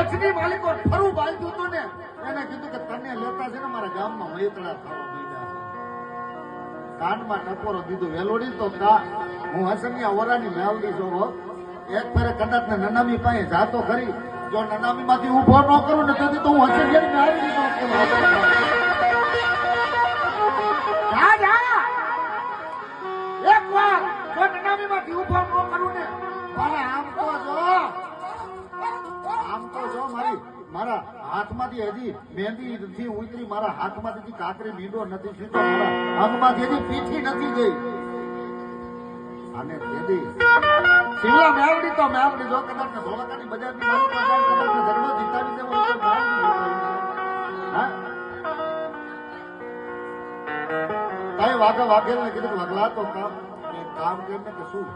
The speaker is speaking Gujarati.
કચ્છની માલિકો ફરું બાંધ્યું હતું ને એને કીધું કે તને લેતા છે ને મારા ગામમાં મૈત્રા થવા માંડ્યા છે. કાનમાં ટપોરો દીધું વેલોડી તો કા હું હસનની ઓરાની મેવડી છું હો. એક ફેરે કદાચ ને નનામી પાસે જાતો ખરી, જો નનામી માંથી ઉભો ન કરું ને તેથી તો હું હસનની મેવડી ન કરું. એક વાર જો નનામી માંથી ઉભો ન કરું ને મારે આમ તો જો મારા હાથમાંથી હજી મહેંદી નથી ઉતરી, મારા હાથમાંથી કાકરી મીંડો નથી સીધો, મારા અંગમાંથી હજી પીઠી નથી ગઈ. અને દેદી શિવલા મેવડી તો મેવડી, જો કદાચ ને ધોળકાની બજારની મારી પાસે કદાચ ને ધરડો જીતાવી દેવો તો હા કઈ વાઘેલ ને કીધું વગલા તો કામ કેમ ને કે શું